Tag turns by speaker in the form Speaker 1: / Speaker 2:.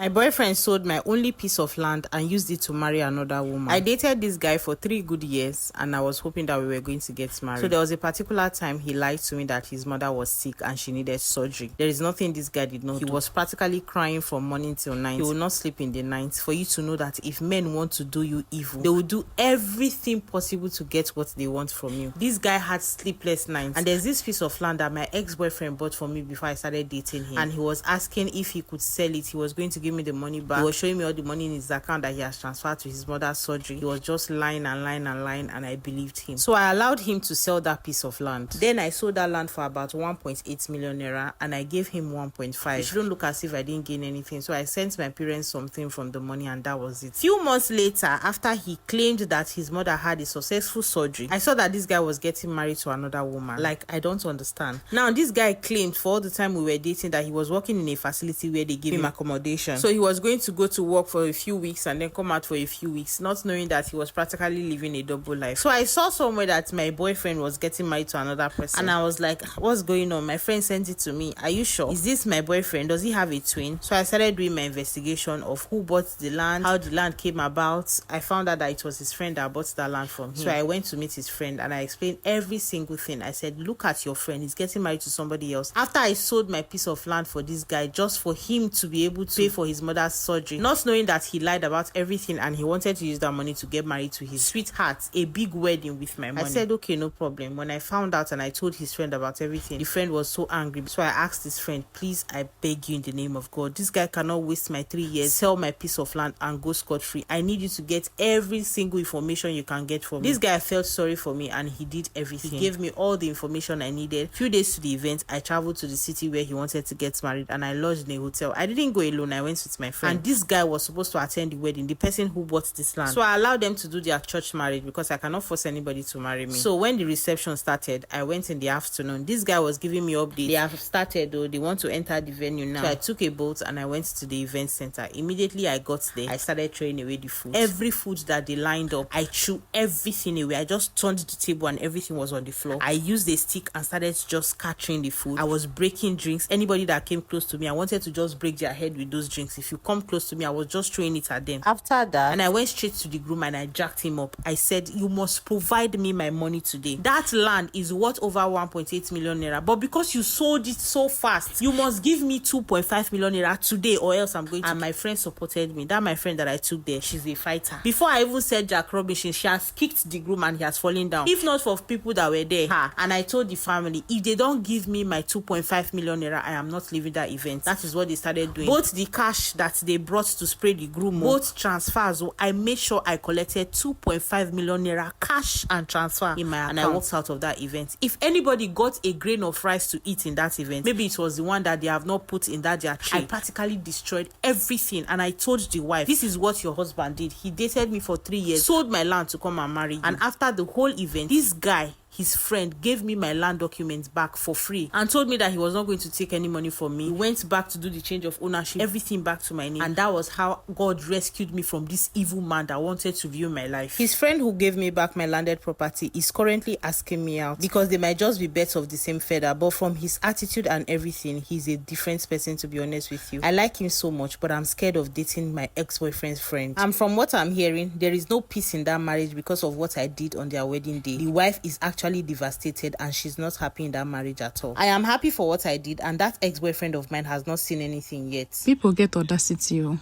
Speaker 1: My boyfriend sold my only piece of land and used it to marry another woman. I dated this guy for 3 good years and I was hoping that we were going to get married. So there was a particular time he lied to me that his mother was sick and she needed surgery. There is nothing this guy did not do. He was practically crying from morning till night. He will not sleep in the night. For you to know that if men want to do you evil, they will do everything possible to get what they want from you. This guy had sleepless nights, and there's this piece of land that my ex-boyfriend bought for me before I started dating him, and he was asking if he could sell it. He was going to give me the money back. He was showing me all the money in his account that he has transferred to his mother's surgery. He was just lying and lying and lying, and I believed him. So I allowed him to sell that piece of land. Then I sold that land for about 1.8 million naira, and I gave him 1.5. It shouldn't look as if I didn't gain anything. So I sent my parents something from the money, and that was it. Few months later, after he claimed that his mother had a successful surgery, I saw that this guy was getting married to another woman. Like, I don't understand. Now, this guy claimed for all the time we were dating that he was working in a facility where they gave him accommodation. So he was going to go to work for a few weeks and then come out for a few weeks, not knowing that he was practically living a double life. So I saw somewhere that my boyfriend was getting married to another person, and I was like, what's going on? My friend sent it to me. Are you sure? Is this my boyfriend? Does he have a twin? So I started doing my investigation of who bought the land, how the land came about. I found out that it was his friend that bought the land from him. So I went to meet his friend and I explained every single thing. I said, look at your friend, he's getting married to somebody else. After I sold my piece of land for this guy just for him to be able to pay for his mother's surgery, not knowing that he lied about everything and he wanted to use that money to get married to his sweetheart, a big wedding with my money. I said, okay, no problem. When I found out and I told his friend about everything, the friend was so angry. So I asked his friend, please, I beg you in the name of God, this guy cannot waste my 3 years, sell my piece of land and go scot-free. I need you to get every single information you can get from me. This guy felt sorry for me and he did everything. He gave me all the information I needed. Few days to the event, I traveled to the city where he wanted to get married and I lodged in a hotel. I didn't go alone, I went with my friend. And this guy was supposed to attend the wedding, the person who bought this land. So I allowed them to do their church marriage because I cannot force anybody to marry me. So when the reception started, I went in the afternoon. This guy was giving me updates. They have started though, they want to enter the venue now. So I took a boat and I went to the event center. Immediately I got there, I started throwing away the food. Every food that they lined up, I threw everything away. I just turned the table and everything was on the floor. I used a stick and started just scattering the food. I was breaking drinks. Anybody that came close to me, I wanted to just break their head with those drinks. If you come close to me, I was just throwing it at them. After that, and I went straight to the groom and I jacked him up. I said, you must provide me my money today. That land is worth over 1.8 million naira, but because you sold it so fast, you must give me 2.5 million naira today or else I'm going to. And my friend supported me. That my friend that I took there, she's a fighter. Before I even said Jack Robinson, she has kicked the groom and he has fallen down. If not for people that were there, and I told the family, if they don't give me my 2.5 million naira, I am not leaving that event. That is what they started doing. Both the cash that they brought to spray the groom, both transfers, I made sure I collected 2.5 million naira cash and transfer in my account. And I walked out of that event. If anybody got a grain of rice to eat in that event, maybe it was the one that they have not put in that their tray. I practically destroyed everything and I told the wife, this is what your husband did. He dated me for 3 years, sold my land to come and marry you. And after the whole event, this guy, his friend, gave me my land documents back for free and told me that he was not going to take any money from me. He went back to do the change of ownership, everything back to my name. And that was how God rescued me from this evil man that wanted to view my life. His friend who gave me back my landed property is currently asking me out because they might just be birds of the same feather, but from his attitude and everything, he's a different person, to be honest with you. I like him so much, but I'm scared of dating my ex-boyfriend's friend. And from what I'm hearing, there is no peace in that marriage because of what I did on their wedding day. The wife is actually devastated and she's not happy in that marriage at all. I am happy for what I did and that ex-boyfriend of mine has not seen anything yet.
Speaker 2: People get audacity.